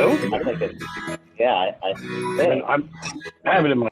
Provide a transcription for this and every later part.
Hello? I think it's, yeah, I have it in my.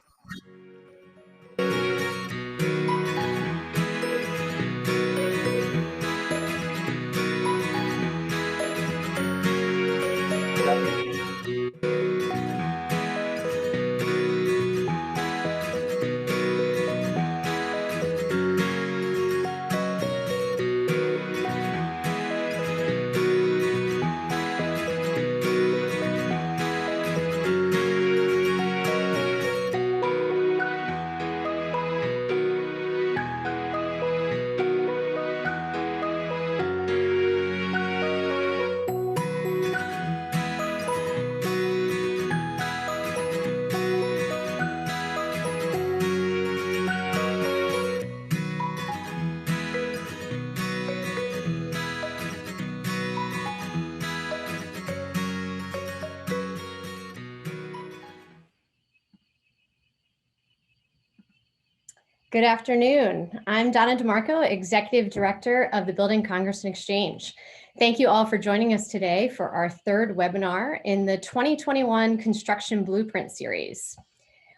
Good afternoon. I'm Donna Demarco, Executive Director of the Building Congressman Exchange. Thank you all for joining us today for our third webinar in the 2021 Construction Blueprint Series.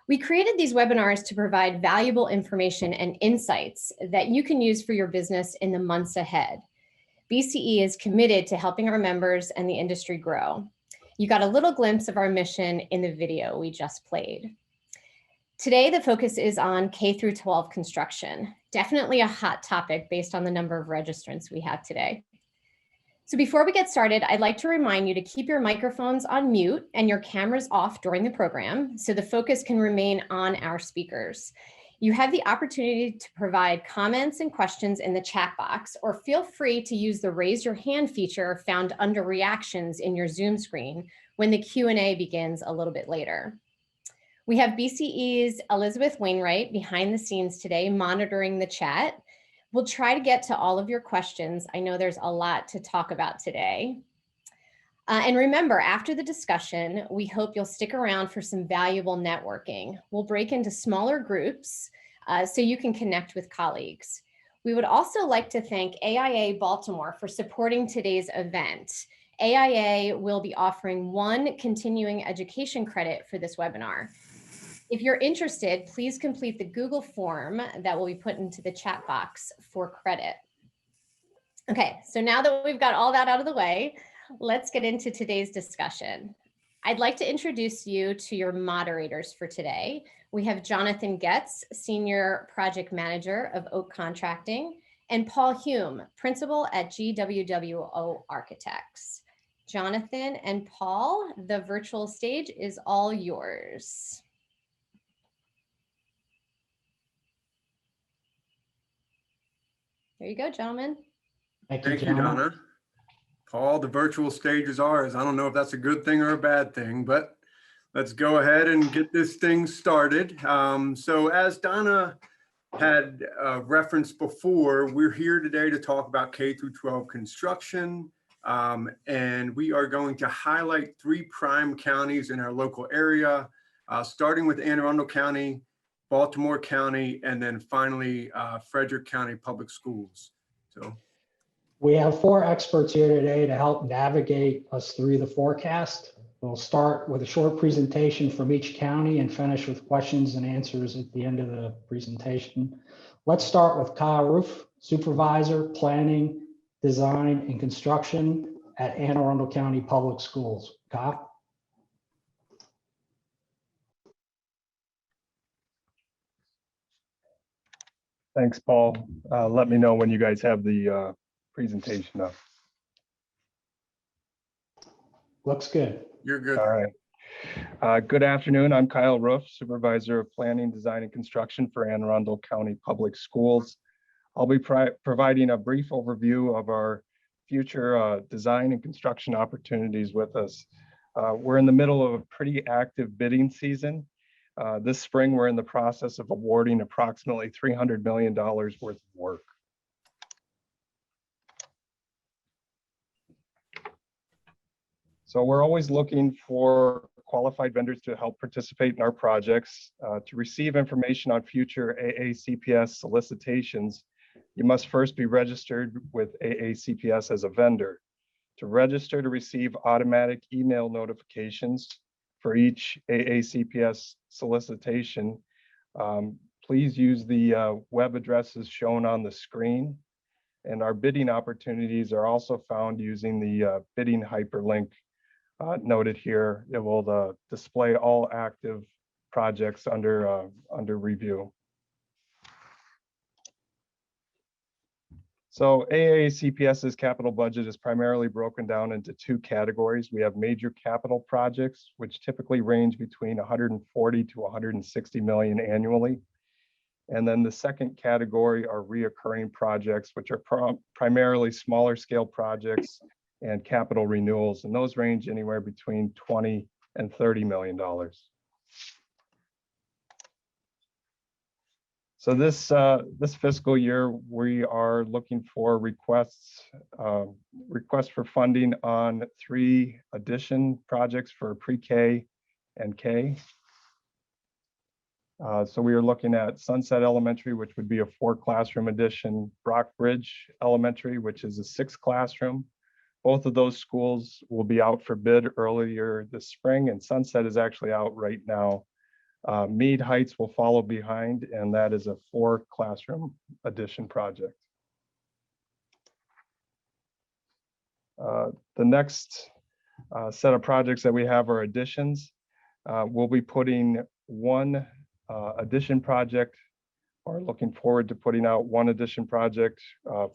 We created these webinars to provide valuable information and insights that you can use for your business in the months ahead. BCE is committed to helping our members and the industry grow. You got a little glimpse of our mission in the video we just played. Today, the focus is on K-12 construction, definitely a hot topic based on the number of registrants we have today. So before we get started, I'd like to remind you to keep your microphones on mute and your cameras off during the program so the focus can remain on our speakers. You have the opportunity to provide comments and questions in the chat box, or feel free to use the raise your hand feature found under reactions in your Zoom screen when the Q&A begins a little bit later. We have BCE's Elizabeth Wainwright behind the scenes today monitoring the chat. We'll try to get to all of your questions. I know there's a lot to talk about today. And remember, after the discussion, we hope you'll stick around for some valuable networking. We'll break into smaller groups so you can connect with colleagues. We would also like to thank AIA Baltimore for supporting today's event. AIA will be offering 1 continuing education credit for this webinar. If you're interested, please complete the Google form that will be put into the chat box for credit. Okay, so now that we've got all that out of the way, let's get into today's discussion. I'd like to introduce you to your moderators for today. We have Jonathan Getz, Senior Project Manager of Oak Contracting, and Paul Hume, Principal at GWWO Architects. Jonathan and Paul, the virtual stage is all yours. There you go, gentlemen. Thank you, Donna. Paul, the virtual stage is ours. I don't know if that's a good thing or a bad thing, but let's go ahead and get this thing started. So as Donna had referenced before, we're here today to talk about K-12 construction, and we are going to highlight 3 prime counties in our local area, starting with Anne Arundel County, Baltimore County, and then finally Frederick County Public Schools. So we have 4 experts here today to help navigate us through the forecast. We'll start with a short presentation from each county and finish with questions and answers at the end of the presentation. Let's start with Kyle Roof, Supervisor, Planning, Design, and Construction at Anne Arundel County Public Schools. Kyle? Thanks, Paul. Let me know when you guys have the presentation up. Looks good. you're good. All right. Good afternoon. I'm Kyle Roof, Supervisor of Planning, Design, and Construction for Anne Arundel County Public Schools. I'll be providing a brief overview of our future design and construction opportunities with us. We're in the middle of a pretty active bidding season. This spring, we're in the process of awarding approximately $300 million worth of work. So we're always looking for qualified vendors to help participate in our projects. To receive information on future AACPS solicitations, you must first be registered with AACPS as a vendor. To register to receive automatic email notifications for each AACPS solicitation, please use the web addresses shown on the screen. And our bidding opportunities are also found using the bidding hyperlink noted here. It will display all active projects under review. So AACPS's capital budget is primarily broken down into two categories. We have major capital projects, which typically range between 140 to 160 million annually. And then the second category are reoccurring projects, which are primarily smaller scale projects and capital renewals. And those range anywhere between 20 and $30 million. So this fiscal year, we are looking for requests for funding on 3 addition projects for pre-K and K. So we are looking at Sunset Elementary, which would be a 4-classroom addition, Brockbridge Elementary, which is a 6-classroom. Both of those schools will be out for bid earlier this spring, and Sunset is actually out right now. Mead Heights will follow behind, and that is a 4-classroom addition project. The next set of projects that we have are additions. We'll be putting one addition project, or looking forward to putting out one addition project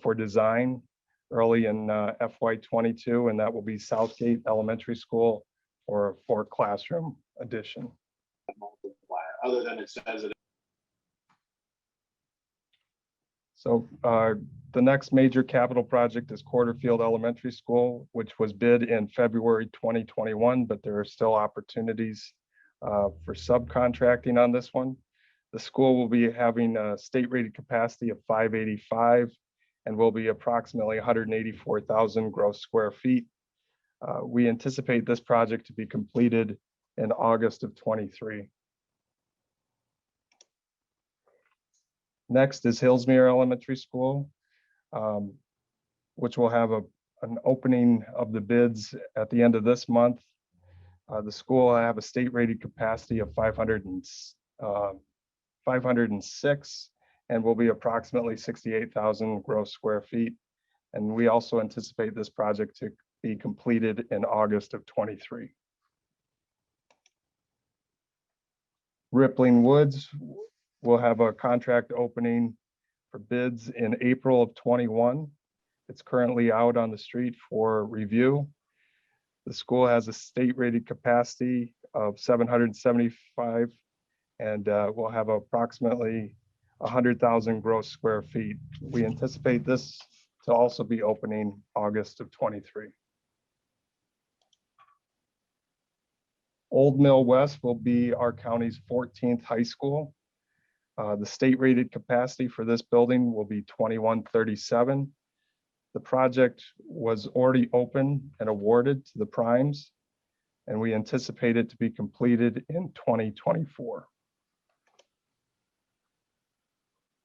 for design early in FY22, and that will be Southgate Elementary School for a 4-classroom addition. Other than it says it. So the next major capital project is Quarterfield Elementary School, which was bid in February 2021, but there are still opportunities for subcontracting on this one. The school will be having a state rated capacity of 585 and will be approximately 184,000 gross square feet. We anticipate this project to be completed in August of 23. Next is Hillsmeer Elementary School, which will have an opening of the bids at the end of this month. The school will have a state rated capacity of 506 and will be approximately 68,000 gross square feet. And we also anticipate this project to be completed in August of 23. Rippling Woods will have a contract opening for bids in April of 21. It's currently out on the street for review. The school has a state rated capacity of 775 and will have approximately 100,000 gross square feet. We anticipate this to also be opening August of 23. Old Mill West will be our county's 14th high school. The state rated capacity for this building will be 2137. The project was already open and awarded to the primes, and we anticipate it to be completed in 2024.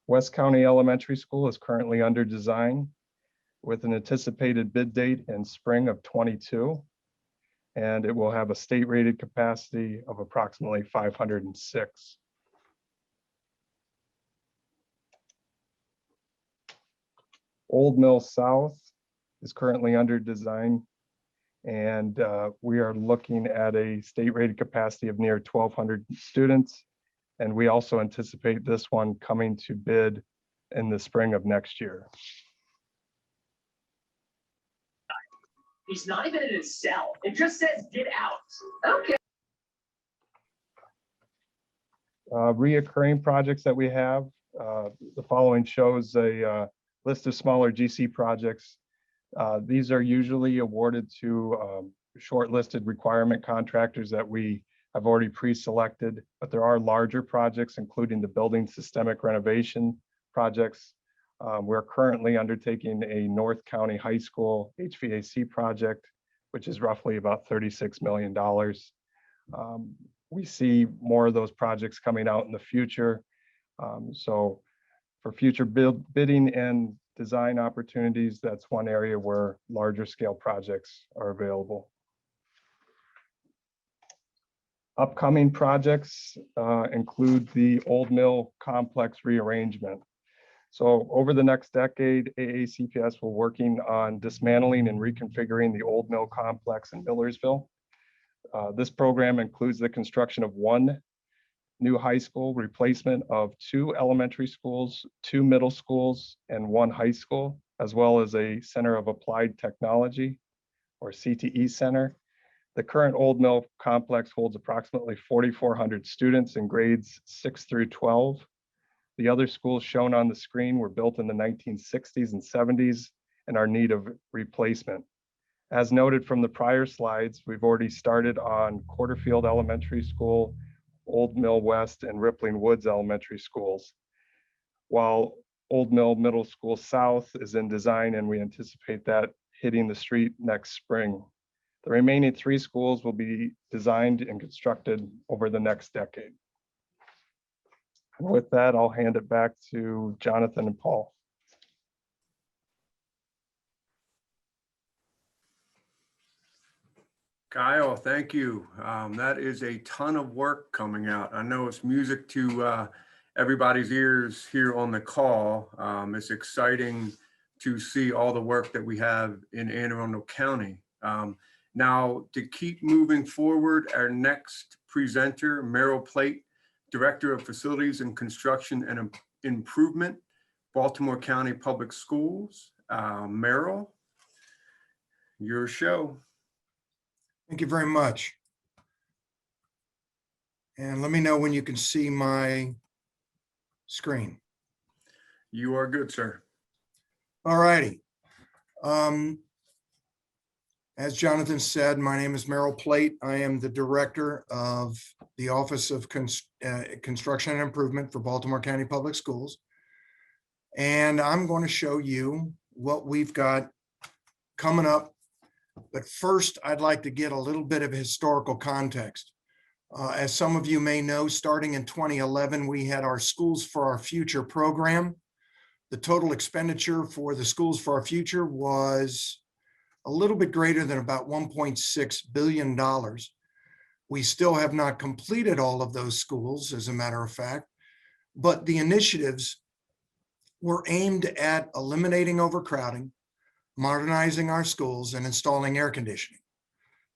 West County Elementary School is currently under design with an anticipated bid date in spring of 22, and it will have a state rated capacity of approximately 506. Old Mill South is currently under design, and we are looking at a state rated capacity of near 1,200 students. And we also anticipate this one coming to bid in the spring of next year. He's not even in his cell. It just says get out. Okay. Reoccurring projects that we have, the following shows a list of smaller GC projects. These are usually awarded to shortlisted requirement contractors that we have already pre-selected, but there are larger projects, including the building systemic renovation projects. We're currently undertaking a North County High School HVAC project, which is roughly about $36 million. We see more of those projects coming out in the future. So for future bidding and design opportunities, that's one area where larger scale projects are available. Upcoming projects include the Old Mill Complex rearrangement. So over the next decade, AACPS will working on dismantling and reconfiguring the Old Mill Complex in Millersville. This program includes the construction of one new high school, replacement of 2 elementary schools, 2 middle schools, and 1 high school, as well as a Center of Applied Technology, or CTE Center. The current Old Mill Complex holds approximately 4,400 students in grades 6 through 12. The other schools shown on the screen were built in the 1960s and 70s and are in need of replacement. As noted from the prior slides, we've already started on Quarterfield Elementary School, Old Mill West, and Rippling Woods Elementary Schools, while Old Mill Middle School South is in design, and we anticipate that hitting the street next spring. The remaining 3 schools will be designed and constructed over the next decade. And with that, I'll hand it back to Jonathan and Paul. Kyle, thank you. That is a ton of work coming out. I know it's music to everybody's ears here on the call. It's exciting to see all the work that we have in Anne Arundel County. Now, to keep moving forward, our next presenter, Merrill Plate, Director of Facilities and Construction and Improvement, Baltimore County Public Schools. Merrill, your show. Thank you very much. And let me know when you can see my screen. You are good, sir. All righty. As Jonathan said, my name is Merrill Plate. I am the Director of the Office of Construction and Improvement for Baltimore County Public Schools. And I'm going to show you what we've got coming up. But first, I'd like to get a little bit of historical context. As some of you may know, starting in 2011, we had our Schools for Our Future program. The total expenditure for the Schools for Our Future was a little bit greater than about $1.6 billion. We still have not completed all of those schools, as a matter of fact, but the initiatives were aimed at eliminating overcrowding, modernizing our schools, and installing air conditioning,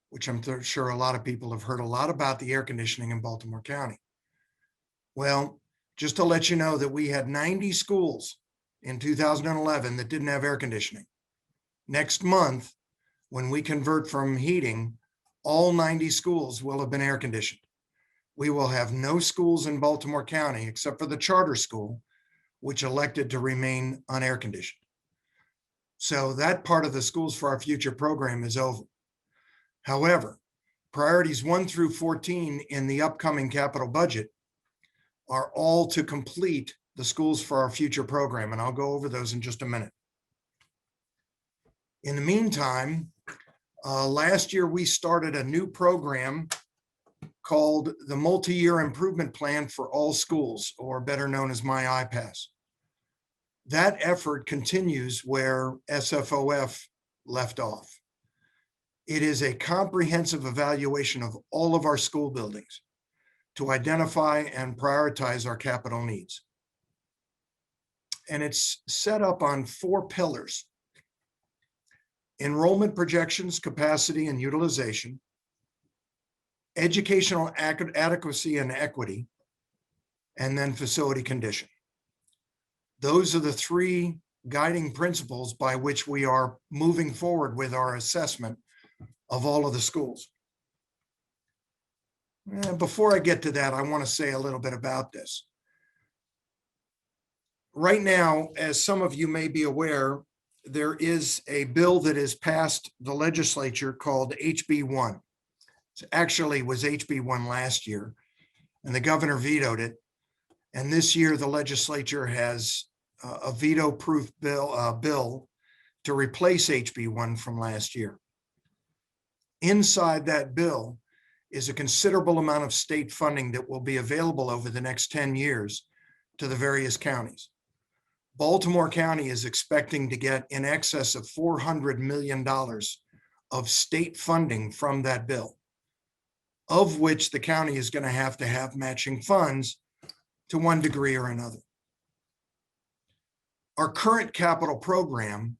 which I'm sure a lot of people have heard a lot about the air conditioning in Baltimore County. Well, just to let you know that we had 90 schools in 2011 that didn't have air conditioning. Next month, when we convert from heating, all 90 schools will have been air conditioned. We will have no schools in Baltimore County except for the charter school, which elected to remain unair conditioned. So that part of the Schools for Our Future program is over. However, priorities 1 through 14 in the upcoming capital budget are all to complete the Schools for Our Future program, and I'll go over those in just a minute. In the meantime, last year we started a new program called the Multi-Year Improvement Plan for All Schools, or better known as My IPASS. That effort continues where SFOF left off. It is a comprehensive evaluation of all of our school buildings to identify and prioritize our capital needs. And it's set up on 4 pillars: enrollment projections, capacity and utilization, educational adequacy and equity, and then facility condition. Those are the 3 guiding principles by which we are moving forward with our assessment of all of the schools. Before I get to that, I want to say a little bit about this. Right now, as some of you may be aware, there is a bill that is passed the legislature called HB1. It actually was HB1 last year, and the governor vetoed it. And this year, the legislature has a veto-proof bill to replace HB1 from last year. Inside that bill is a considerable amount of state funding that will be available over the next 10 years to the various counties. Baltimore County is expecting to get in excess of $400 million of state funding from that bill, of which the county is going to have matching funds to one degree or another. Our current capital program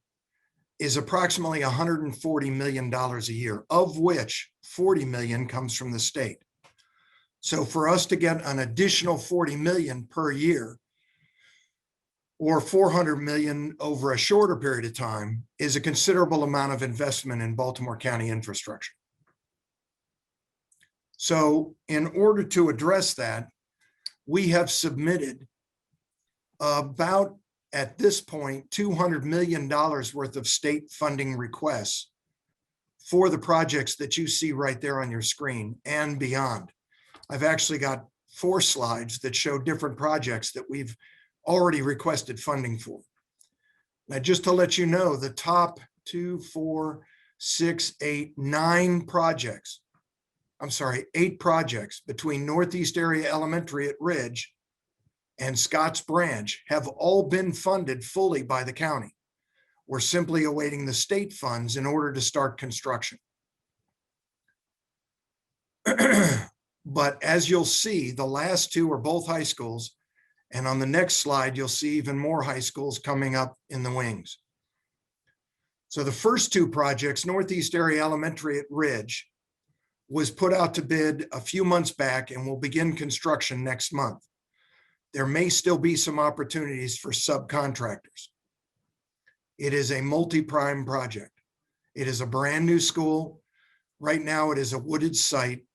is approximately $140 million a year, of which 40 million comes from the state. So for us to get an additional 40 million per year, or 400 million over a shorter period of time, is a considerable amount of investment in Baltimore County infrastructure. So in order to address that, we have submitted about, at this point, $200 million worth of state funding requests for the projects that you see right there on your screen and beyond. I've actually got 4 slides that show different projects that we've already requested funding for. Now, just to let you know, the top 2, 4, 6, 8, 9 projects, I'm sorry, 8 projects between Northeast Area Elementary at Ridge and Scotts Branch have all been funded fully by the county. We're simply awaiting the state funds in order to start construction. But as you'll see, the last 2 are both high schools. And on the next slide, you'll see even more high schools coming up in the wings. So the first 2 projects, Northeast Area Elementary at Ridge, was put out to bid a few months back and will begin construction next month. There may still be some opportunities for subcontractors. It is a multi-prime project. It is a brand new school. Right now, it is a wooded site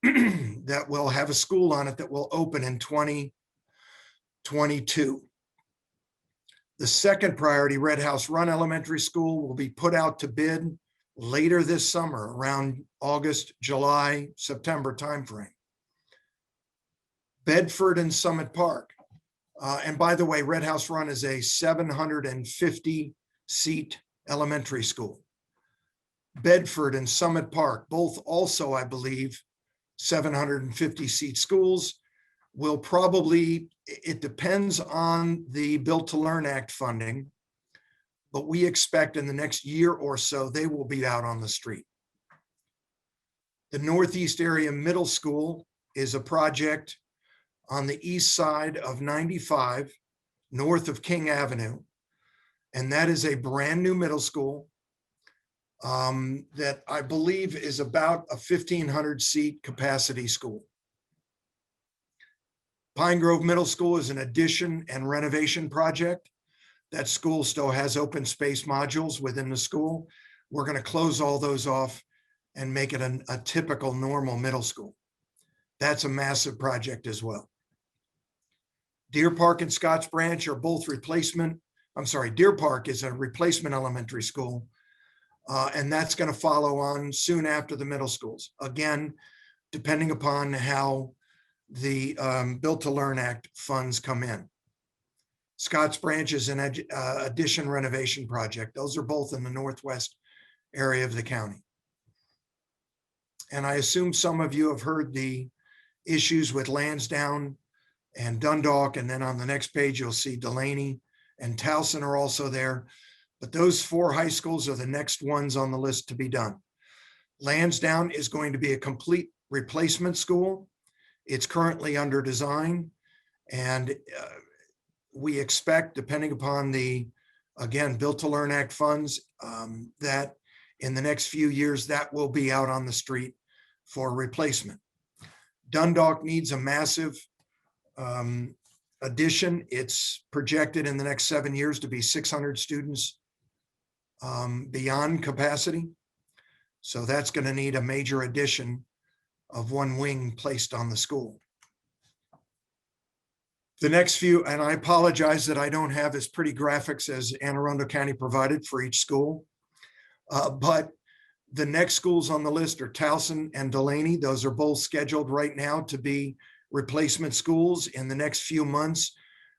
that will have a school on it that will open in 2022. The second priority, Red House Run Elementary School, will be put out to bid later this summer, around August, July, September timeframe. Bedford and Summit Park. And by the way, Red House Run is a 750-seat elementary school. Bedford and Summit Park, both also, I believe, 750-seat schools, will probably, it depends on the Build to Learn Act funding, but we expect in the next year or so, they will be out on the street. The Northeast Area Middle School is a project on the east side of 95, north of King Avenue. And that is a brand new middle school that I believe is about a 1,500-seat capacity school. Pine Grove Middle School is an addition and renovation project. That school still has open space modules within the school. We're going to close all those off and make it a typical normal middle school. That's a massive project as well. Deer Park and Scotts Branch are both replacement. I'm sorry, Deer Park is a replacement elementary school, and that's going to follow on soon after the middle schools. Again, depending upon how the Build to Learn Act funds come in. Scotts Branch is an addition renovation project. Those are both in the northwest area of the county. And I assume some of you have heard the issues with Lansdowne and Dundalk, and then on the next page, you'll see Delaney and Towson are also there. But those 4 high schools are the next ones on the list to be done. Lansdowne is going to be a complete replacement school. It's currently under design, and we expect, depending upon the, again, Build to Learn Act funds, that in the next few years, that will be out on the street for replacement. Dundalk needs a massive addition. It's projected in the next 7 years to be 600 students beyond capacity. So that's going to need a major addition of 1 wing placed on the school. The next few, and I apologize that I don't have as pretty graphics as Anne Arundel County provided for each school, but the next schools on the list are Towson and Delaney. Those are both scheduled right now to be replacement schools. In the next few months,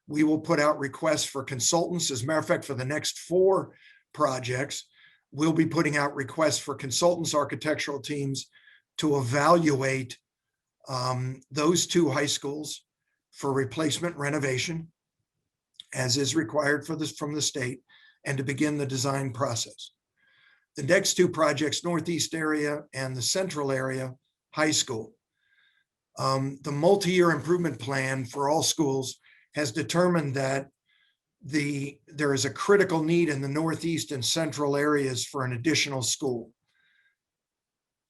we will put out requests for consultants. As a matter of fact, for the next 4 projects, we'll be putting out requests for consultants, architectural teams to evaluate those 2 high schools for replacement renovation. as is required from the state, and to begin the design process. The next two projects, Northeast area and the Central area high school. The multi-year improvement plan for all schools has determined that there is a critical need in the Northeast and Central areas for an additional school.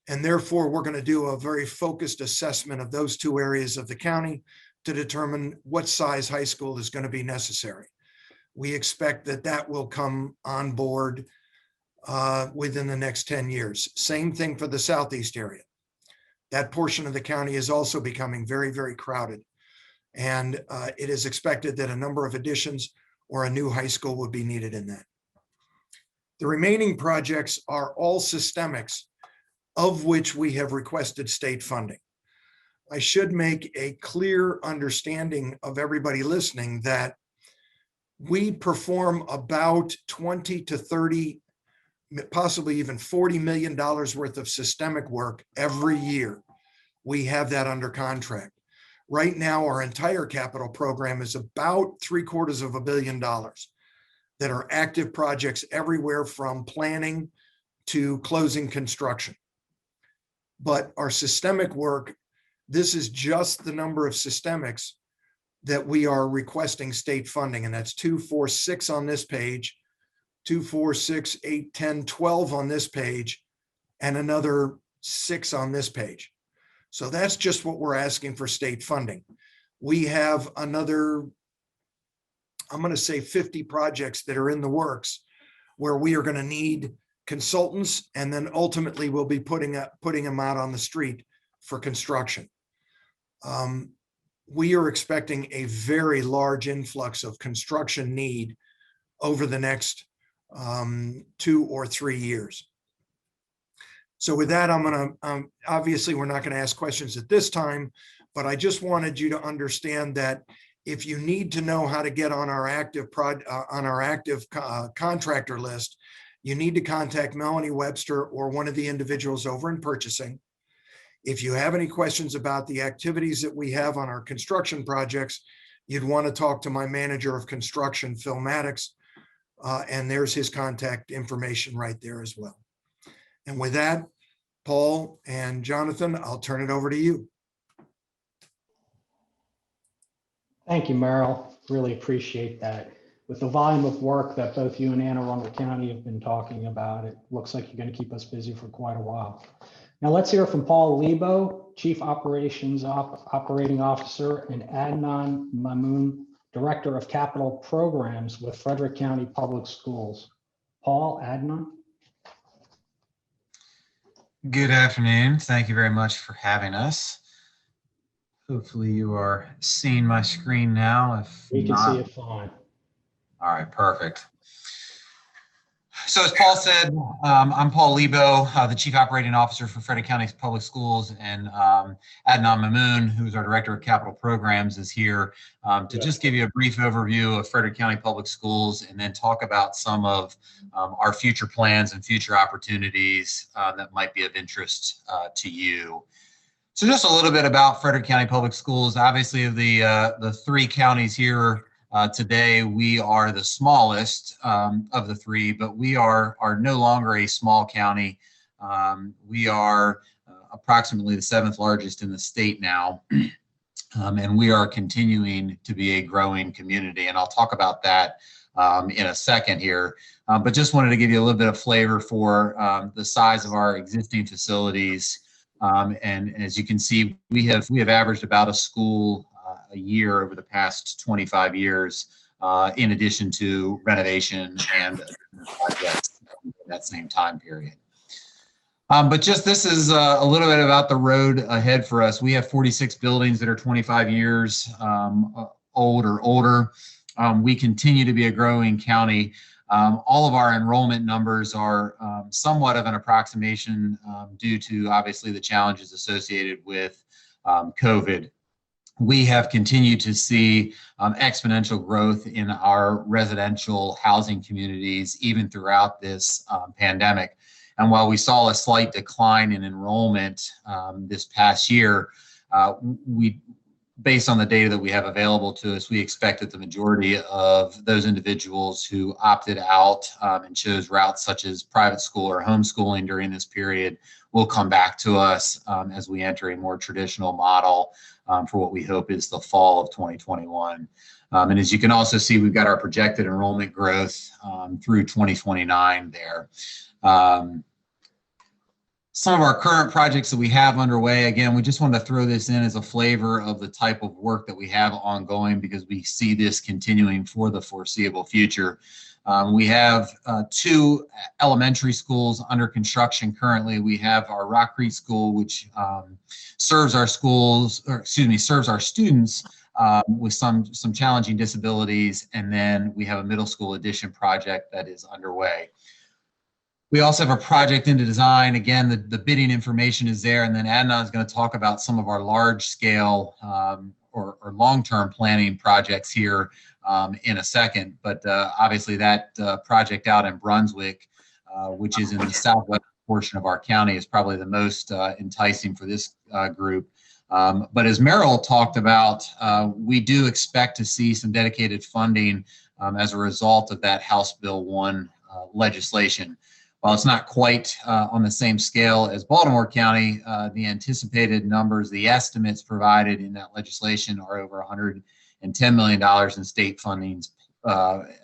And therefore, we're going to do a very focused assessment of those two areas of the county to determine what size high school is going to be necessary. We expect that will come on board within the next 10 years. Same thing for the Southeast area. That portion of the county is also becoming very, very crowded. And it is expected that a number of additions or a new high school would be needed in that. The remaining projects are all systemics, of which we have requested state funding. I should make a clear understanding of everybody listening that we perform about 20 to 30, possibly even $40 million worth of systemic work every year. We have that under contract. Right now, our entire capital program is about $750 million that are active projects everywhere from planning to closing construction. But our systemic work, this is just the number of systemics that we are requesting state funding. And that's 2, 4, 6 on this page, 2, 4, 6, 8, 10, 12 on this page, and another 6 on this page. So that's just what we're asking for state funding. We have another, I'm going to say 50 projects that are in the works where we are going to need consultants, and then ultimately we'll be putting them out on the street for construction. We are expecting a very large influx of construction need over the next 2 or 3 years. So with that, I'm going to, obviously we're not going to ask questions at this time, but I just wanted you to understand that if you need to know how to get on our active contractor list, you need to contact Melanie Webster or one of the individuals over in purchasing. If you have any questions about the activities that we have on our construction projects, you'd want to talk to my manager of construction, Phil Maddox, and there's his contact information right there as well. And with that, Paul and Jonathan, I'll turn it over to you. Thank you, Merrill. Really appreciate that. With the volume of work that both you and Anne Arundel County have been talking about, it looks like you're going to keep us busy for quite a while. Now let's hear from Paul Lebo, Chief Operating Officer, and Adnan Mamoon, Director of Capital Programs with Frederick County Public Schools. Paul, Adnan. Good afternoon. Thank you very much for having us. Hopefully you are seeing my screen now. If we can not, see it fine. All right, perfect. So as Paul said, I'm Paul Lebo, the Chief Operating Officer for Frederick County Public Schools, and Adnan Mamoon, who's our Director of Capital Programs, is here to just give you a brief overview of Frederick County Public Schools and then talk about some of our future plans and future opportunities that might be of interest to you. So just a little bit about Frederick County Public Schools. Obviously, of the 3 counties here today, we are the smallest of the 3, but we are no longer a small county. We are approximately the 7th largest in the state now, and we are continuing to be a growing community. And I'll talk about that in a second here, but just wanted to give you a little bit of flavor for the size of our existing facilities. And as you can see, we have averaged about a school a year over the past 25 years, in addition to renovation and projects in that same time period. But just this is a little bit about the road ahead for us. We have 46 buildings that are 25 years old or older. We continue to be a growing county. All of our enrollment numbers are somewhat of an approximation due to obviously the challenges associated with COVID. We have continued to see exponential growth in our residential housing communities even throughout this pandemic. And while we saw a slight decline in enrollment this past year, based on the data that we have available to us, we expect that the majority of those individuals who opted out and chose routes such as private school or homeschooling during this period will come back to us as we enter a more traditional model for what we hope is the fall of 2021. And as you can also see, we've got our projected enrollment growth through 2029 there. Some of our current projects that we have underway, again, we just wanted to throw this in as a flavor of the type of work that we have ongoing because we see this continuing for the foreseeable future. We have 2 elementary schools under construction currently. We have our Rock Creek School, which serves our students with some challenging disabilities, and then we have a middle school addition project that is underway. We also have a project into design. Again, the bidding information is there, and then Adnan is going to talk about some of our large scale or long-term planning projects here in a second. But obviously that project out in Brunswick, which is in the southwest portion of our county, is probably the most enticing for this group. But as Merrill talked about, we do expect to see some dedicated funding as a result of that House Bill 1 legislation. While it's not quite on the same scale as Baltimore County, the anticipated numbers, the estimates provided in that legislation are over $110 million in state fundings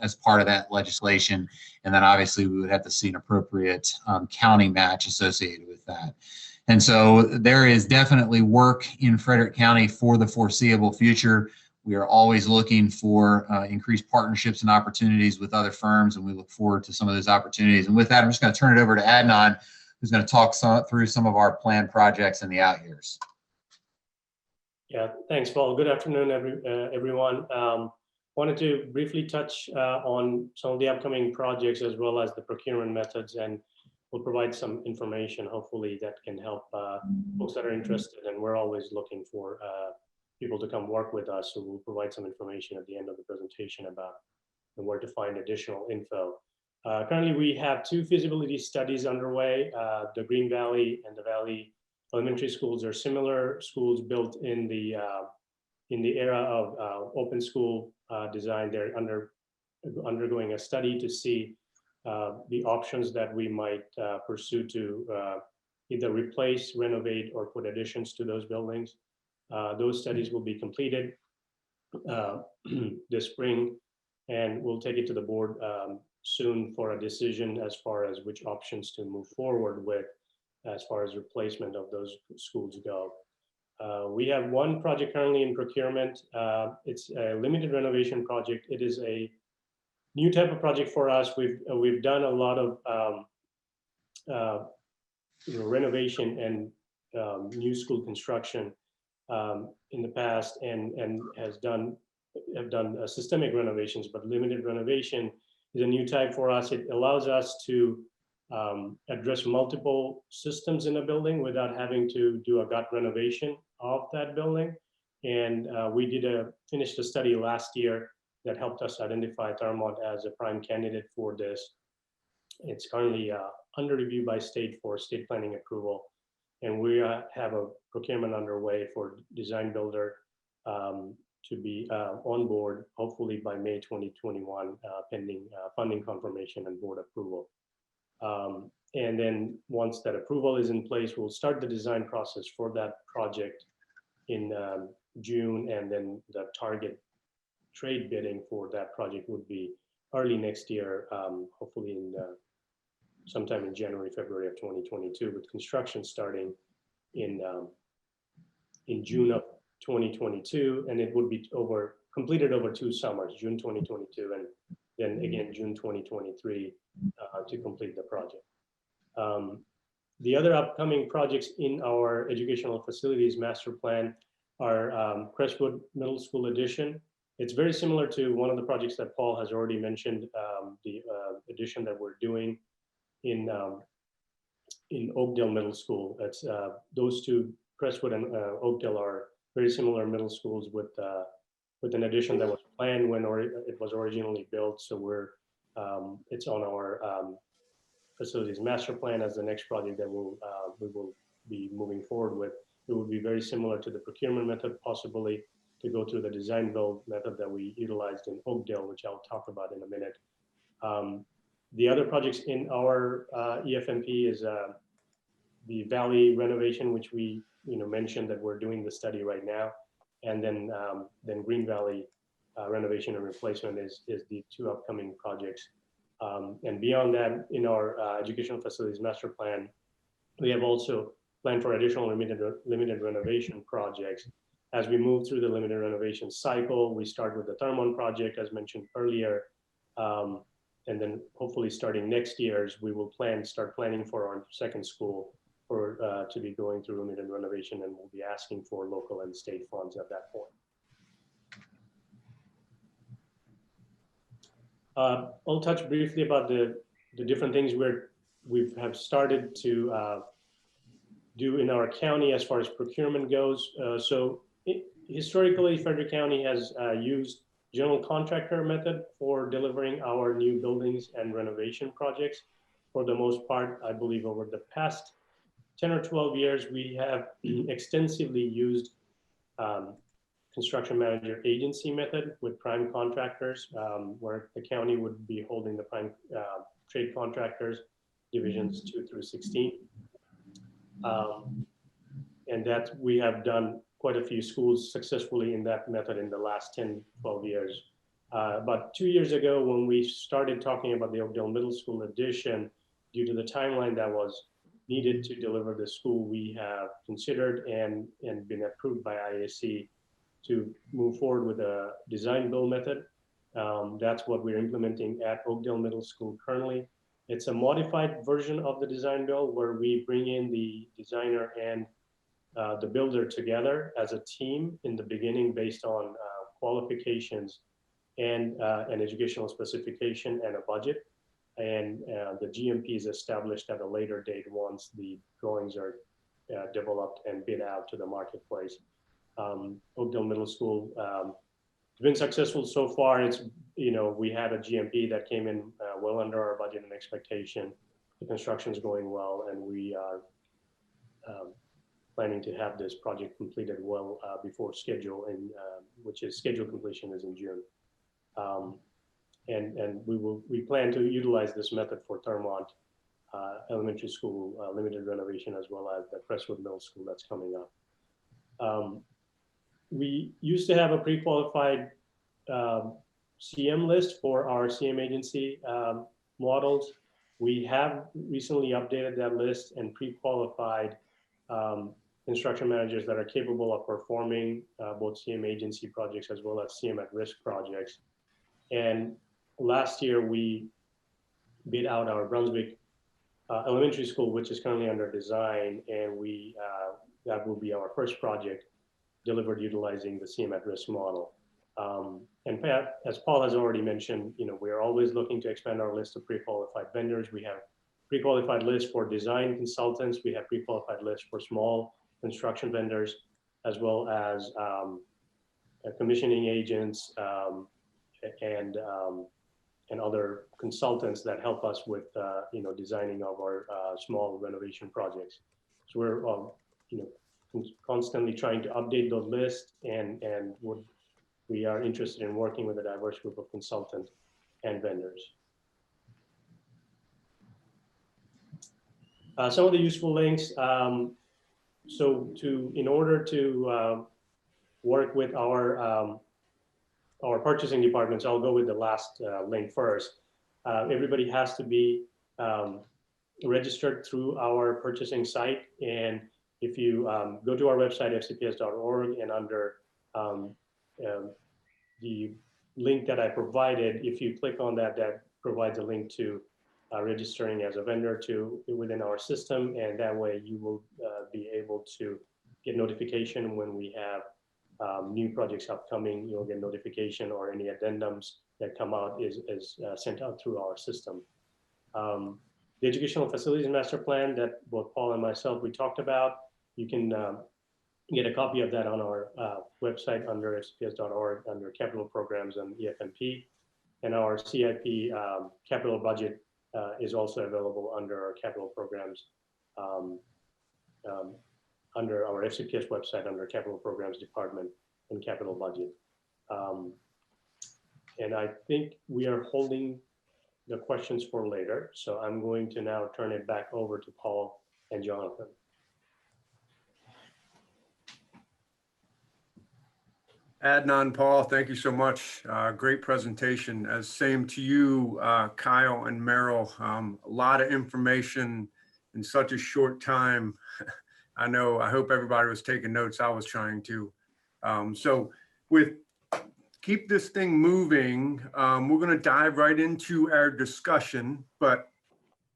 as part of that legislation. And then obviously we would have to see an appropriate county match associated with that. And so there is definitely work in Frederick County for the foreseeable future. We are always looking for increased partnerships and opportunities with other firms, and we look forward to some of those opportunities. And with that, I'm just going to turn it over to Adnan, who's going to talk through some of our planned projects in the out years. Yeah, thanks, Paul. Good afternoon, everyone. Wanted to briefly touch on some of the upcoming projects as well as the procurement methods, and we'll provide some information, hopefully, that can help folks that are interested. And we're always looking for people to come work with us. So we'll provide some information at the end of the presentation about where to find additional info. Currently, we have 2 feasibility studies underway. The Green Valley and the Valley Elementary Schools are similar schools built in the era of open school design. They're undergoing a study to see the options that we might pursue to either replace, renovate, or put additions to those buildings. Those studies will be completed this spring, and we'll take it to the board soon for a decision as far as which options to move forward with as far as replacement of those schools go. We have 1 project currently in procurement. It's a limited renovation project. It is a new type of project for us. We've done a lot of renovation and new school construction in the past, and have done systemic renovations, but limited renovation is a new type for us. It allows us to address multiple systems in a building without having to do a gut renovation of that building. And we finished a study last year that helped us identify Thermont as a prime candidate for this. It's currently under review by state for state planning approval. And we have a procurement underway for design builder to be on board, hopefully by May 2021, pending funding confirmation and board approval. And then once that approval is in place, we'll start the design process for that project in June, and then the target trade bidding for that project would be early next year, hopefully in sometime in January, February of 2022, with construction starting in June of 2022, and it would be completed over 2 summers, June 2022 and then again June 2023 to complete the project. The other upcoming projects in our educational facilities master plan are Crestwood Middle School addition. It's very similar to one of the projects that Paul has already mentioned, the addition that we're doing in Oakdale Middle School. That's those 2, Crestwood and Oakdale, are very similar middle schools with an addition that was planned when it was originally built. So it's on our facilities master plan as the next project that we will be moving forward with. It will be very similar to the procurement method, possibly to go through the design build method that we utilized in Oakdale, which I'll talk about in a minute. The other projects in our EFMP is the Valley renovation, which we mentioned that we're doing the study right now, and then Green Valley renovation and replacement is the two upcoming projects. And beyond that, in our educational facilities master plan, we have also planned for additional limited renovation projects. As we move through the limited renovation cycle, we start with the Thermon project, as mentioned earlier, and then hopefully starting next year, we will start planning for our second school to be going through limited renovation, and we'll be asking for local and state funds at that point. I'll touch briefly about the different things we have started to do in our county as far as procurement goes. Historically, Frederick County has used general contractor method for delivering our new buildings and renovation projects. For the most part, I believe over the past 10 or 12 years, we have extensively used construction manager agency method with prime contractors, where the county would be holding the prime trade contractors, divisions 2 through 16. And that we have done quite a few schools successfully in that method in the last 10, 12 years. About 2 years ago, when we started talking about the Oakdale Middle School addition, due to the timeline that was needed to deliver the school, we have considered and been approved by IAC to move forward with a design build method. That's what we're implementing at Oakdale Middle School currently. It's a modified version of the design build where we bring in the designer and the builder together as a team in the beginning based on qualifications and an educational specification and a budget. And the GMP is established at a later date once the drawings are developed and bid out to the marketplace. Oakdale Middle School has been successful so far. It's, we had a GMP that came in well under our budget and expectation. The construction is going well, and we are planning to have this project completed well before schedule, which is scheduled completion is in June. And we plan to utilize this method for Thermont Elementary School limited renovation, as well as the Crestwood Middle School that's coming up. We used to have a pre-qualified CM list for our CM agency models. We have recently updated that list and pre-qualified construction managers that are capable of performing both CM agency projects as well as CM at risk projects. And last year we bid out our Brunswick Elementary School, which is currently under design, and that will be our first project delivered utilizing the CM at risk model. And Pat, as Paul has already mentioned, we are always looking to expand our list of pre-qualified vendors. We have pre-qualified lists for design consultants. We have pre-qualified lists for small construction vendors, as well as commissioning agents and other consultants that help us with designing of our small renovation projects. So we're constantly trying to update those lists, and we are interested in working with a diverse group of consultants and vendors. Some of the useful links. In order to work with our purchasing departments, I'll go with the last link first. Everybody has to be registered through our purchasing site. And if you go to our website, fcps.org, and under the link that I provided, if you click on that, that provides a link to registering as a vendor within our system. And that way you will be able to get notification when we have new projects upcoming. You'll get notification, or any addendums that come out is sent out through our system. The Educational Facilities Master Plan that both Paul and myself, we talked about, you can get a copy of that on our website under fcps.org under capital programs and EFMP. And our CIP capital budget is also available under our capital programs under our FCPS website under capital programs department. and capital budget. And I think we are holding the questions for later. So I'm going to now turn it back over to Paul and Jonathan. Adnan, Paul, thank you so much. Great presentation. As same to you, Kyle and Merrill. A lot of information in such a short time. I hope everybody was taking notes. I was trying to. So with keep this thing moving, we're going to dive right into our discussion, but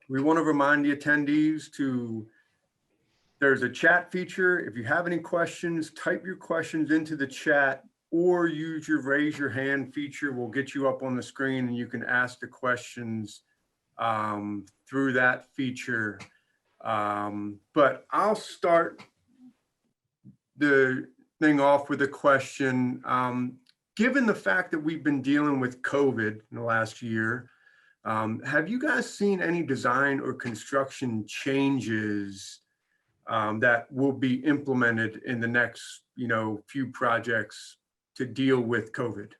we want to remind the attendees there's a chat feature. If you have any questions, type your questions into the chat or use your raise your hand feature. We'll get you up on the screen and you can ask the questions through that feature. But I'll start the thing off with a question. Given the fact that we've been dealing with COVID in the last year, have you guys seen any design or construction changes that will be implemented in the next, few projects to deal with COVID?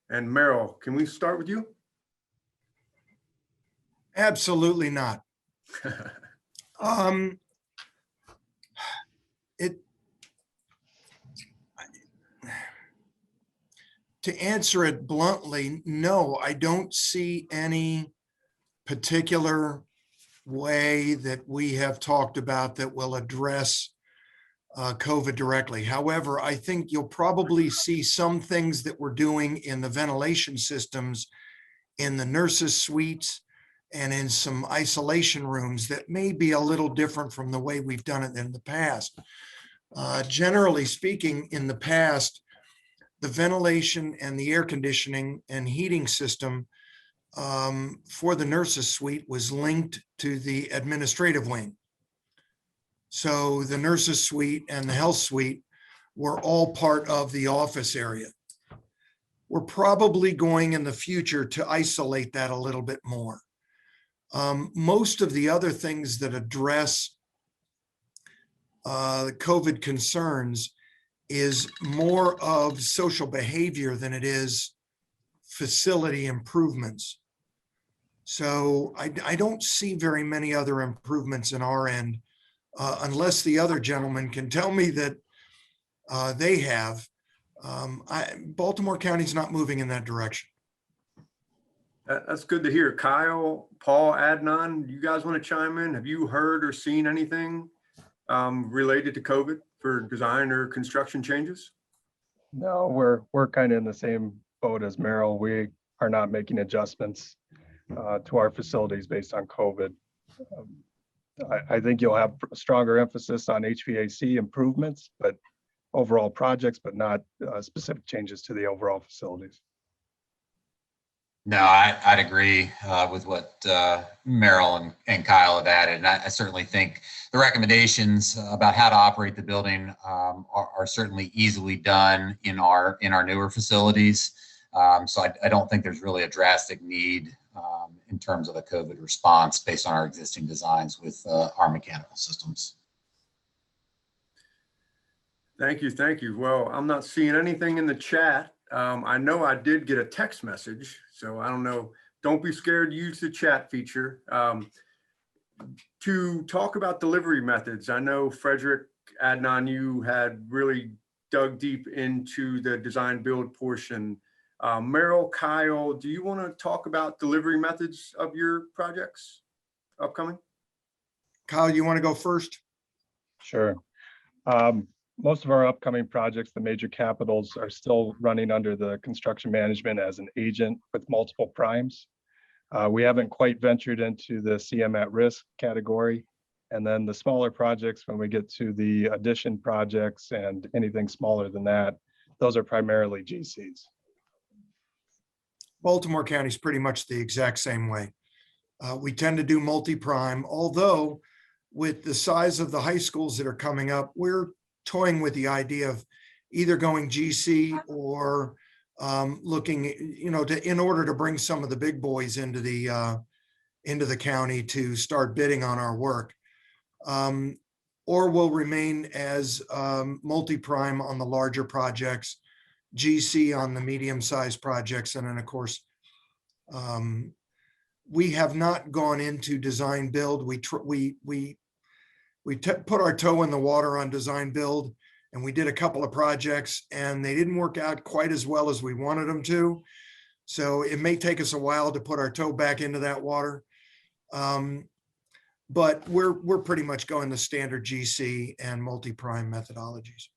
And Merrill, can we start with you? Absolutely not. To answer it bluntly, no, I don't see any particular way that we have talked about that will address COVID directly. However, I think you'll probably see some things that we're doing in the ventilation systems, in the nurses' suites, and in some isolation rooms that may be a little different from the way we've done it in the past. Generally speaking, in the past, the ventilation and the air conditioning and heating system for the nurses' suite was linked to the administrative wing. So the nurses' suite and the health suite were all part of the office area. We're probably going in the future to isolate that a little bit more. Most of the other things that address the COVID concerns is more of social behavior than it is facility improvements. So I don't see very many other improvements in our end, unless the other gentleman can tell me that they have. Baltimore County's not moving in that direction. That's good to hear. Kyle, Paul, Adnan, you guys want to chime in? Have you heard or seen anything related to COVID for design or construction changes? No, we're kind of in the same boat as Merrill. We are not making adjustments to our facilities based on COVID. I think you'll have a stronger emphasis on HVAC improvements, but overall projects, but not specific changes to the overall facilities. No, I'd agree with what Merrill and Kyle have added. And I certainly think the recommendations about how to operate the building are certainly easily done in our newer facilities. So I don't think there's really a drastic need in terms of a COVID response based on our existing designs with our mechanical systems. Thank you. Thank you. Well, I'm not seeing anything in the chat. I know I did get a text message, so I don't know. Don't be scared to use the chat feature. To talk about delivery methods, I know Frederick, Adnan, you had really dug deep into the design build portion. Merrill, Kyle, do you want to talk about delivery methods of your projects upcoming? Kyle, you want to go first? Sure. Most of our upcoming projects, the major capitals, are still running under the construction management as an agent with multiple primes. We haven't quite ventured into the CM at risk category. And then the smaller projects, when we get to the addition projects and anything smaller than that, those are primarily GCs. Baltimore County is pretty much the exact same way. We tend to do multi-prime, although with the size of the high schools that are coming up, we're toying with the idea of either going GC or looking, in order to bring some of the big boys into the county to start bidding on our work, or we'll remain as multi-prime on the larger projects GC on the medium-sized projects. And then of course, we have not gone into design build. We put our toe in the water on design build, and we did a couple of projects and they didn't work out quite as well as we wanted them to. So it may take us a while to put our toe back into that water. But we're pretty much going the standard GC and multi-prime methodologies.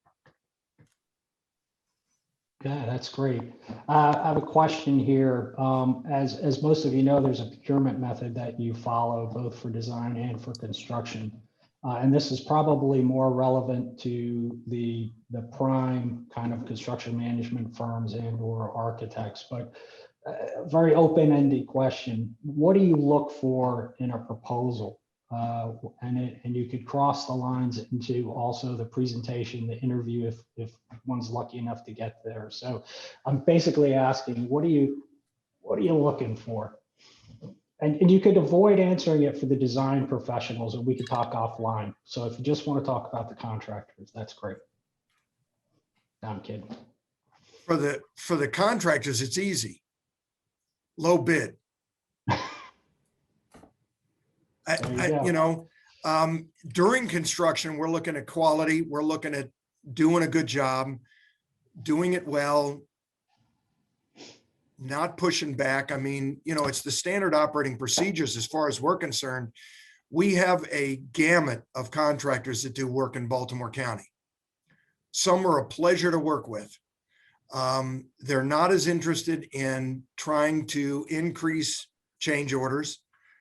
Yeah, that's great. I have a question here. As most of you know, there's a procurement method that you follow both for design and for construction. And this is probably more relevant to the prime kind of construction management firms and or architects, but very open-ended question. What do you look for in a proposal? And you could cross the lines into also the presentation, the interview, if one's lucky enough to get there. So I'm basically asking, what are you looking for? And you could avoid answering it for the design professionals, and we could talk offline. So if you just want to talk about the contractors, that's great. No, I'm kidding. For the contractors, it's easy. Low bid. During construction, we're looking at quality. We're looking at doing a good job, doing it well, not pushing back. I mean, it's the standard operating procedures as far as we're concerned. We have a gamut of contractors that do work in Baltimore County. Some are a pleasure to work with. They're not as interested in trying to increase change orders.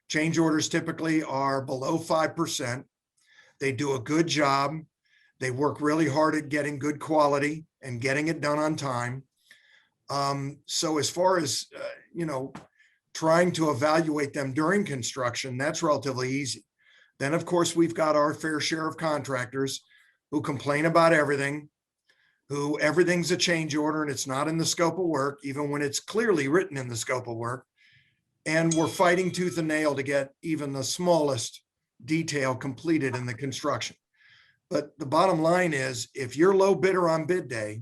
Change orders typically are below 5%. They do a good job. They work really hard at getting good quality and getting it done on time. So as far as, trying to evaluate them during construction, that's relatively easy. Then, of course, we've got our fair share of contractors who complain about everything, who everything's a change order and it's not in the scope of work, even when it's clearly written in the scope of work. And we're fighting tooth and nail to get even the smallest detail completed in the construction. But the bottom line is, if you're low bidder on bid day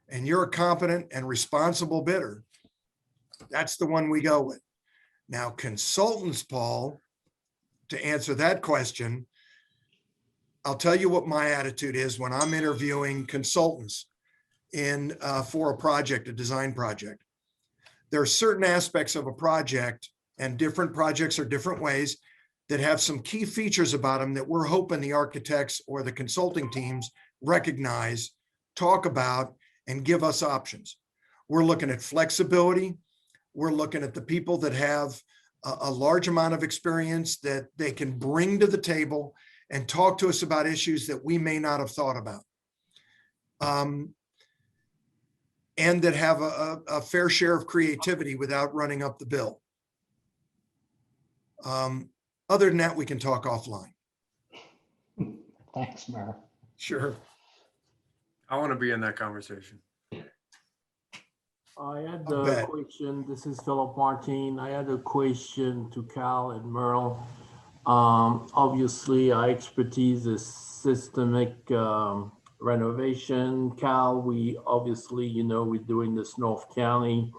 and you're a competent and responsible bidder, that's the one we go with. Now, consultants, Paul, to answer that question, I'll tell you what my attitude is when I'm interviewing consultants for a project, a design project. There are certain aspects of a project, and different projects are different ways, that have some key features about them that we're hoping the architects or the consulting teams recognize, talk about, and give us options. We're looking at flexibility. We're looking at the people that have a large amount of experience that they can bring to the table and talk to us about issues that we may not have thought about. And that have a fair share of creativity without running up the bill. Other than that, we can talk offline. Thanks, Mara. Sure. I want to be in that conversation. I had I'll a bet. question. This is Philip Martin. I had a question to Cal and Merle. Obviously, our expertise is systemic renovation. Cal, we obviously, we're doing this North County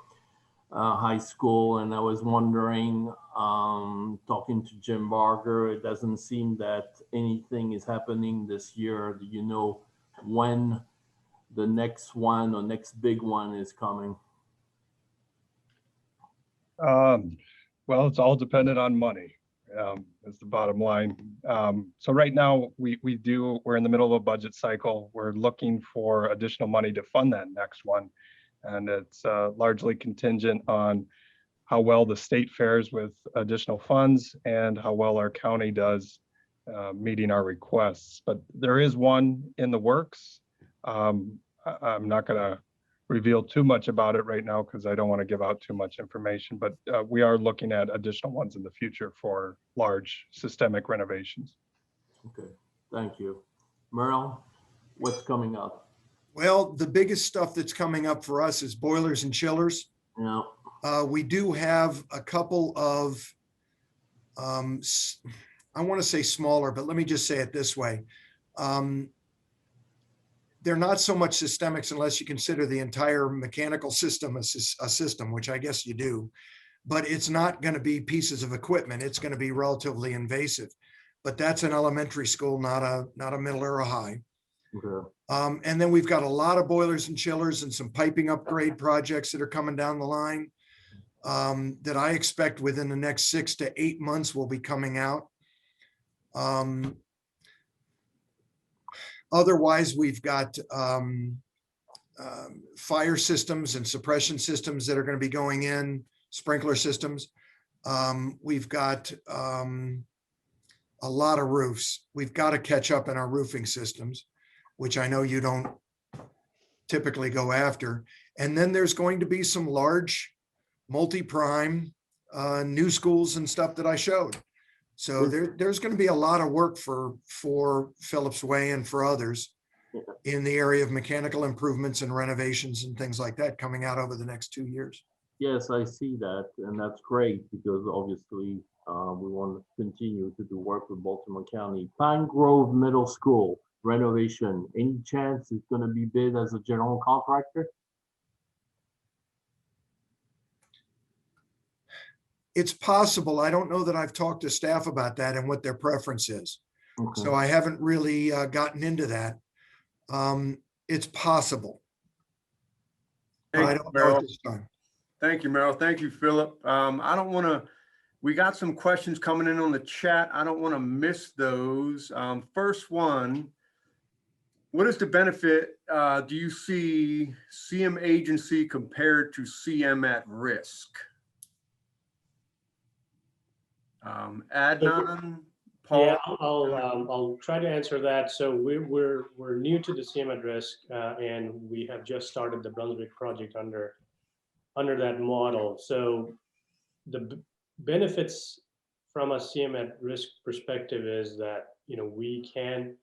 high school, and I was wondering, talking to Jim Barger, it doesn't seem that anything is happening this year. Do you know when the next one or next big one is coming? Well, it's all dependent on money. Is the bottom line. So right now we're in the middle of a budget cycle. We're looking for additional money to fund that next one. And it's largely contingent on how well the state fares with additional funds and how well our county does meeting our requests. But there is one in the works. I'm not gonna reveal too much about it right now because I don't want to give out too much information, but we are looking at additional ones in the future for large systemic renovations. Okay, thank you. Merle, what's coming up? Well, the biggest stuff that's coming up for us is boilers and chillers. Yeah. We do have a couple of, I want to say smaller, but let me just say it this way. they're not so much systemics unless you consider the entire mechanical system a system, which I guess you do. But it's not going to be pieces of equipment. It's going to be relatively invasive. But that's an elementary school, not a middle or a high. Okay. And then we've got a lot of boilers and chillers and some piping upgrade projects that are coming down the line that I expect within the next 6 to 8 months will be coming out. Otherwise, we've got fire systems and suppression systems that are going to be going in, sprinkler systems. We've got a lot of roofs. We've got to catch up in our roofing systems, which I know you don't typically go after. And then there's going to be some large multi-prime new schools and stuff that I showed. So there's going to be a lot of work for Phillips Way and for others in the area of mechanical improvements and renovations and things like that coming out over the next 2 years. Yes, I see that, and that's great because obviously we want to continue to do work with Baltimore County. Pine Grove Middle School renovation, any chance it's going to be bid as a general contractor? It's possible. I don't know that I've talked to staff about that and what their preference is. Okay. So I haven't really gotten into that. It's possible. But I don't know at this time. Thank you, Merrill. Thank you, Philip. I don't want to, we got some questions coming in on the chat. I don't want to miss those. First one, what is the benefit do you see CM agency compared to CM at risk? Adnan, Paul? Yeah, I'll try to answer that. So we're new to the CM at risk, and we have just started the Brunswick project under that model. So the benefits from a CM at risk perspective is that we can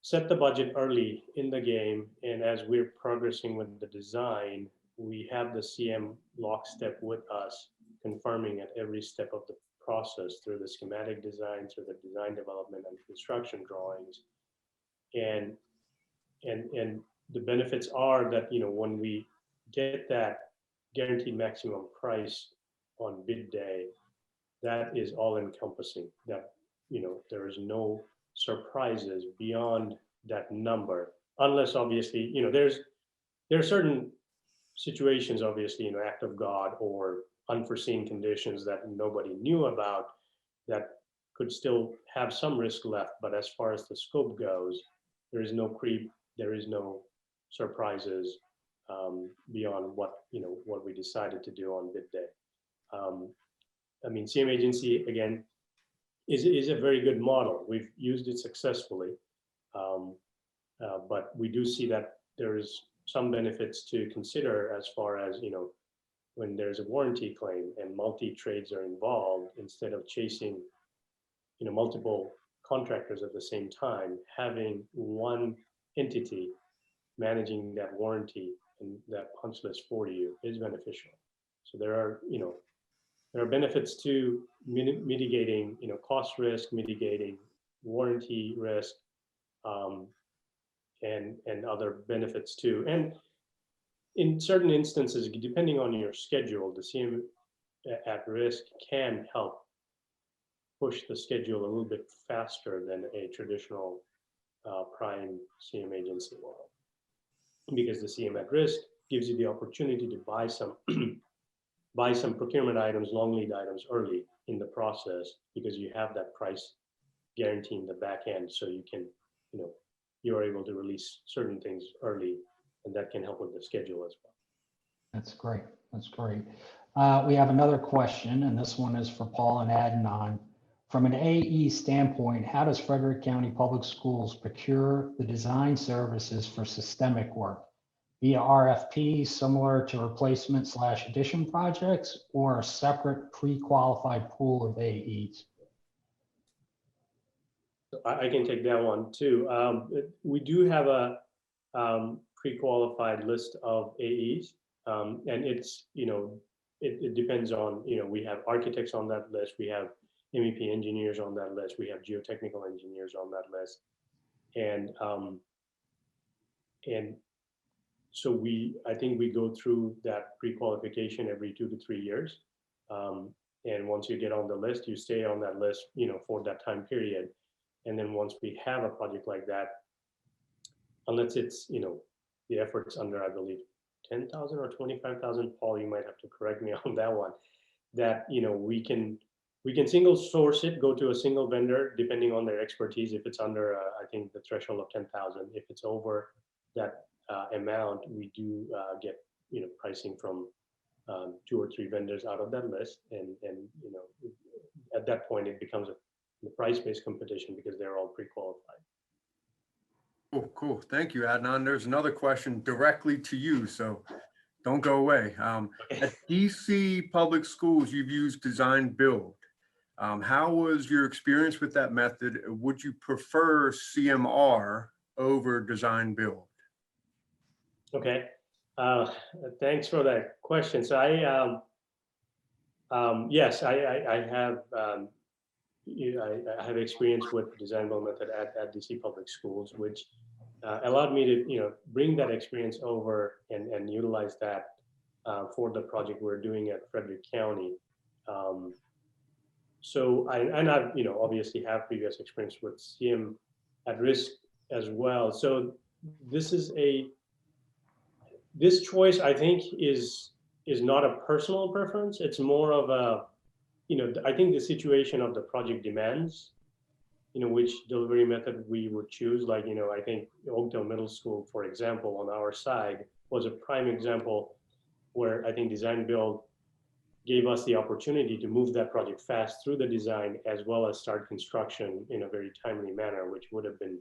set the budget early in the game, and as we're progressing with the design, we have the CM lockstep with us, confirming at every step of the process through the schematic design, through the design development and construction drawings. And the benefits are that, when we get that guaranteed maximum price on bid day, that is all encompassing, that, there is no surprises beyond that number, unless obviously, there are certain situations, obviously, act of God or unforeseen conditions that nobody knew about that could still have some risk left. But as far as the scope goes, there is no creep, there is no surprises beyond what we decided to do on bid day. I mean, CM agency, again, is a very good model. We've used it successfully, but we do see that there is some benefits to consider as far as, when there's a warranty claim and multi-trades are involved, instead of chasing, multiple contractors at the same time, having one entity managing that warranty and that punch list for you is beneficial. So there are benefits to mitigating, cost risk, mitigating warranty risk, and other benefits too. And in certain instances, depending on your schedule, the CM at risk can help push the schedule a little bit faster than a traditional prime CM agency model, because the CM at risk gives you the opportunity to buy some buy some procurement items, long lead items early in the process, because you have that price guarantee in the back end, so you can, you're able to release certain things early, and that can help with the schedule as well. That's great. That's great. We have another question, and this one is for Paul and Adnan. From an AE standpoint, how does Frederick County Public Schools procure the design services for systemic work? Via RFP, similar to replacement/addition projects, or a separate pre-qualified pool of AEs? I can take that one too. We do have a pre-qualified list of AEs, and it's, it depends on, we have architects on that list, we have MEP engineers on that list, we have geotechnical engineers on that list, and And so I think we go through that pre-qualification every 2 to 3 years. And once you get on the list, you stay on that list, for that time period. And then once we have a project like that, unless it's, the effort's under, I believe, 10,000 or 25,000, Paul, you might have to correct me on that one, that, we can single source it, go to a single vendor, depending on their expertise. If it's under, I think the threshold of 10,000, if it's over that amount, we do get, pricing from 2 or 3 vendors out of that list. And at that point, it becomes a price-based competition because they're all pre-qualified. Oh, cool. Thank you, Adnan. There's another question directly to you, so don't go away. At DC Public Schools, you've used design build. How was your experience with that method? Would you prefer CMR over design build? Okay. Thanks for that question. So yes, I have experience with design build method at DC Public Schools, which allowed me to bring that experience over and utilize that for the project we're doing at Frederick County. So I've obviously have previous experience with CM at risk as well. So this choice, I think, is not a personal preference. It's more of a, I think the situation of the project demands, which delivery method we would choose. Like, I think Oakdale Middle School, for example, on our side was a prime example where I think design build gave us the opportunity to move that project fast through the design as well as start construction in a very timely manner, which would have been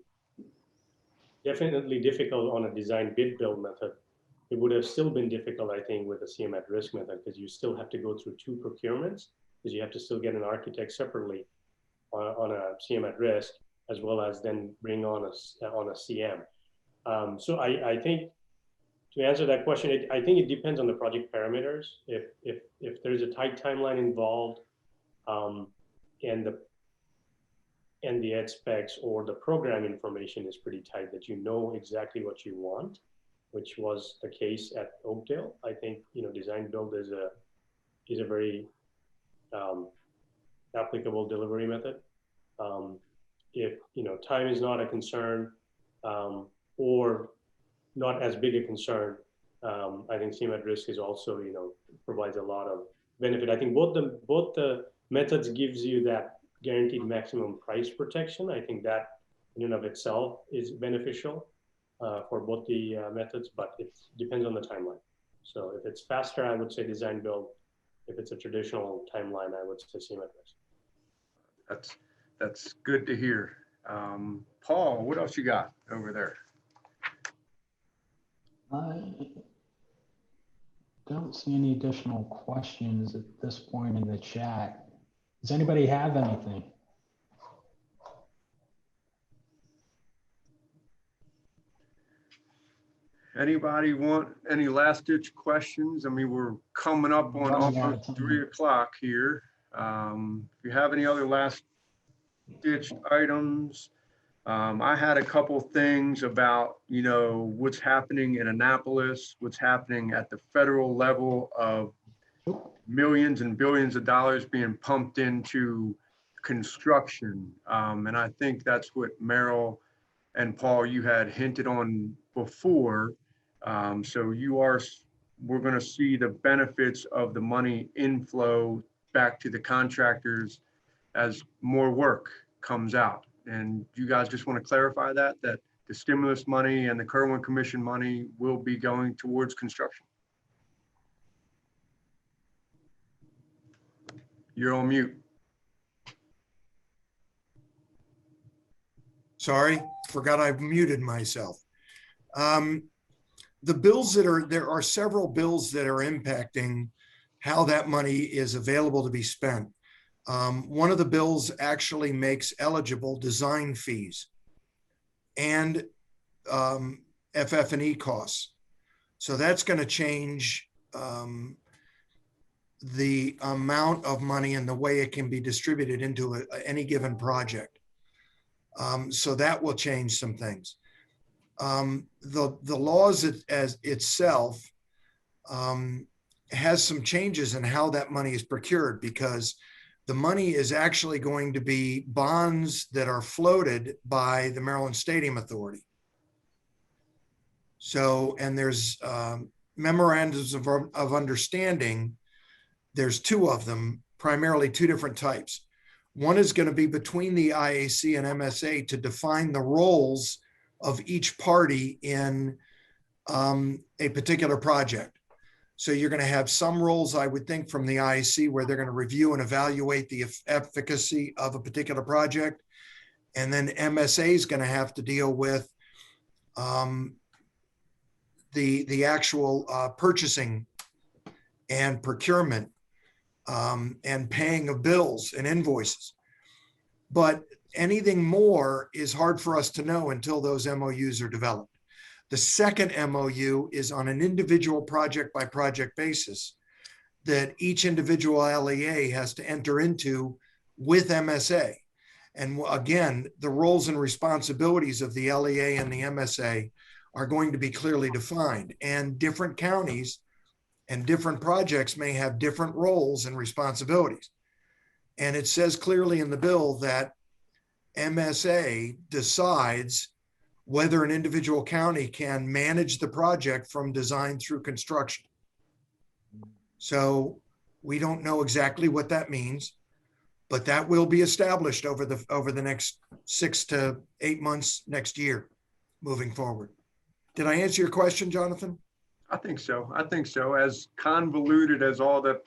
definitely difficult on a design bid build method. It would have still been difficult, I think, with a CM at risk method, because you still have to go through 2 procurements, because you have to still get an architect separately on a CM at risk, as well as then bring on a CM. So I think, to answer that question, I think it depends on the project parameters. If there's a tight timeline involved, and the ed specs or the program information is pretty tight, that you know exactly what you want, which was the case at Oakdale. I think design build is a very applicable delivery method. If time is not a concern, or not as big a concern, I think CM at risk is also provides a lot of benefit. I think both the methods gives you that guaranteed maximum price protection. I think that in and of itself is beneficial for both the methods, but it depends on the timeline. So if it's faster, I would say design build. If it's a traditional timeline, I would say CM at risk. That's good to hear. Paul, what else you got over there? I don't see any additional questions at this point in the chat. Does anybody have anything? Anybody want any last ditch questions? I mean, we're coming up on almost 3 o'clock here. If you have any other last ditch items, I had a couple things about, what's happening in Annapolis, what's happening at the federal level of millions and billions of dollars being pumped into construction. And I think that's what Merrill and Paul, you had hinted on before. So we're going to see the benefits of the money inflow back to the contractors as more work comes out. And you guys just want to clarify that the stimulus money and the Kerwin Commission money will be going towards construction. You're on mute. Sorry, forgot I've muted myself. The bills there are several bills that are impacting how that money is available to be spent. One of the bills actually makes eligible design fees and FF&E costs. So that's going to change the amount of money and the way it can be distributed into any given project. So that will change some things. the laws as itself has some changes in how that money is procured, because the money is actually going to be bonds that are floated by the Maryland Stadium Authority. So, and there's memorandums of understanding. There's two of them, primarily two different types. One is going to be between the IAC and MSA to define the roles of each party in a particular project. So you're going to have some roles, I would think, from the IAC where they're going to review and evaluate the efficacy of a particular project. And then MSA is going to have to deal with the actual purchasing and procurement and paying of bills and invoices. But anything more is hard for us to know until those MOUs are developed. The second MOU is on an individual project by project basis that each individual LEA has to enter into with MSA. And again, the roles and responsibilities of the LEA and the MSA are going to be clearly defined, and different counties and different projects may have different roles and responsibilities. And it says clearly in the bill that MSA decides whether an individual county can manage the project from design through construction. So we don't know exactly what that means, but that will be established over the next 6 to 8 months next year, moving forward. Did I answer your question, Jonathan? I think so. I think so. As convoluted as all the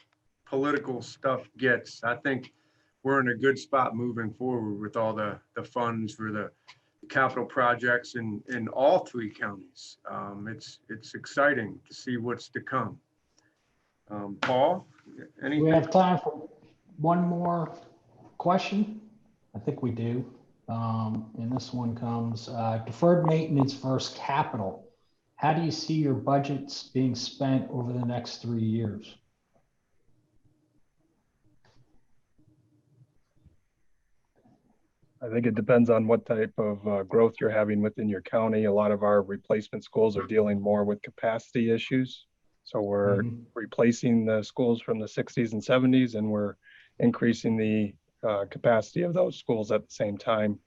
political stuff gets, I think we're in a good spot moving forward with all the funds for the capital projects in all 3 counties. It's exciting to see what's to come. Paul, anything? We have time for one more question. I think we do. And this one comes, deferred maintenance versus capital. How do you see your budgets being spent over the next 3 years? I think it depends on what type of growth you're having within your county. A lot of our replacement schools are dealing more with capacity issues. So we're replacing the schools from the 60s and 70s, and we're increasing the capacity of those schools at the same time.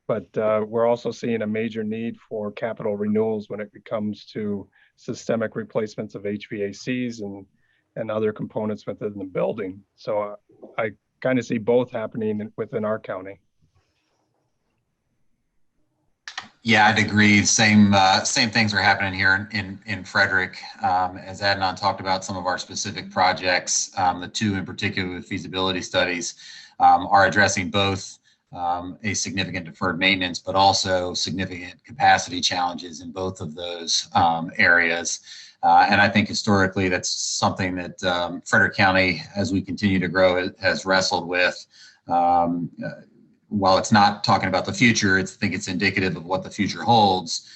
But we're also seeing a major need for capital renewals when it comes to systemic replacements of HVACs and other components within the building. So I kind of see both happening within our county. Yeah, I'd agree. Same things are happening here in Frederick. As Adnan talked about some of our specific projects, the 2 in particular with feasibility studies are addressing both a significant deferred maintenance, but also significant capacity challenges in both of those areas. And I think historically that's something that Frederick County, as we continue to grow, has wrestled with. While it's not talking about the future, I think it's indicative of what the future holds.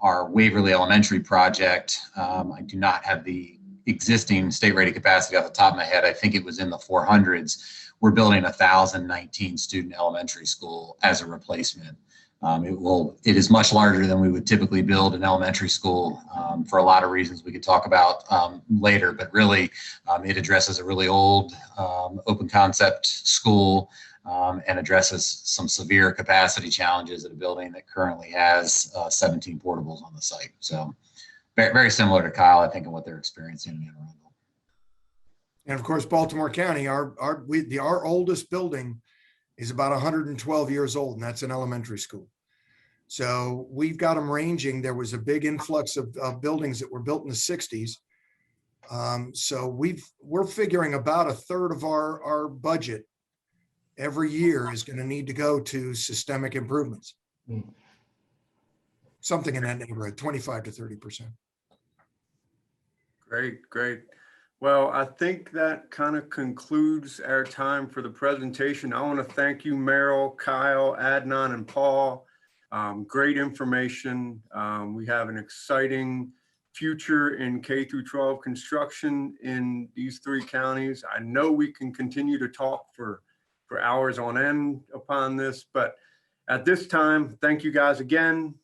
Our Waverly Elementary project, I do not have the existing state rated capacity off the top of my head. I think it was in the 400s. We're building a 1,019 student elementary school as a replacement. It is much larger than we would typically build an elementary school for a lot of reasons we could talk about later, but really it addresses a really old open concept school and addresses some severe capacity challenges at a building that currently has 17 portables on the site. So very, very similar to Kyle, I think, in what they're experiencing in Anne Arundel. And of course, Baltimore County, our oldest building is about 112 years old, and that's an elementary school. So we've got them ranging. There was a big influx of buildings that were built in the 60s. So we're figuring about 1/3 of our budget every year is going to need to go to systemic improvements. Something in that neighborhood, 25 to 30%. Great, great. Well, I think that kind of concludes our time for the presentation. I want to thank you, Meryl, Kyle, Adnan, and Paul. Great information. We have an exciting future in K-12 construction in these 3 counties. I know we can continue to talk for hours on end upon this, but at this time, thank you guys again.